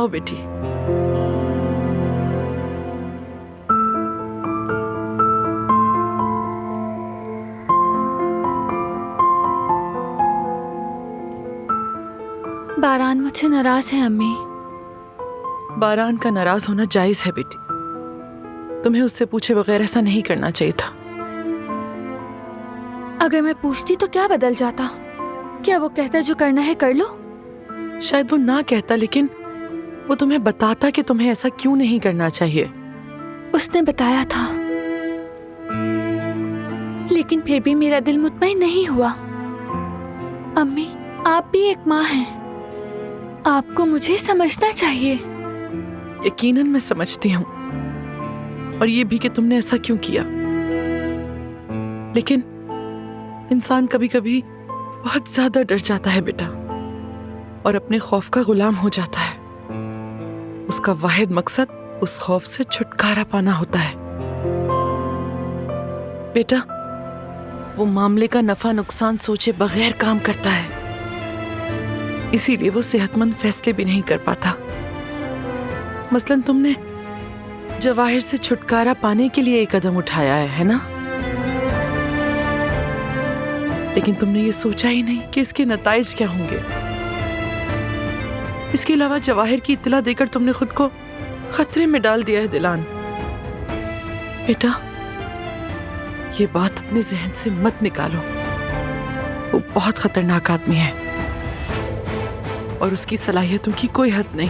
आओ बेटी। बारान मुझसे नाराज है अम्मी। बारान का नाराज होना जायज है बेटी। तुम्हें उससे पूछे बगैर ऐसा नहीं करना चाहिए था। अगर मैं पूछती तो क्या बदल जाता? क्या वो कहता जो करना है कर लो? शायद वो ना कहता, लेकिन वो तुम्हें बताता कि तुम्हें ऐसा क्यों नहीं करना चाहिए। उसने बताया था, लेकिन फिर भी मेरा दिल मुतमईन नहीं हुआ। अम्मी, आप भी एक माँ हैं, आपको मुझे समझना चाहिए। यकीनन मैं समझती हूँ, और ये भी कि तुमने ऐसा क्यों किया। लेकिन इंसान कभी कभी बहुत ज्यादा डर जाता है बेटा, और अपने खौफ का गुलाम हो जाता है। उसका वाहिद मकसद उस खौफ से छुटकारा पाना होता है। बेटा, वो मामले का नफा नुकसान सोचे बगैर काम करता है, इसीलिए वो सेहतमंद फैसले भी नहीं कर पाता। मसलन तुमने जवाहिर से छुटकारा पाने के लिए एक कदम उठाया है ना? लेकिन तुमने ये सोचा ही नहीं कि इसके नताइज क्या होंगे। इसके अलावा जवाहिर की इत्तला देकर तुमने खुद को खतरे में डाल दिया है दिलान। बेटा, ये बात अपने जहन से मत निकालो। वो बहुत खतरनाक आदमी है और उसकी सलाहियतों की कोई हद नहीं।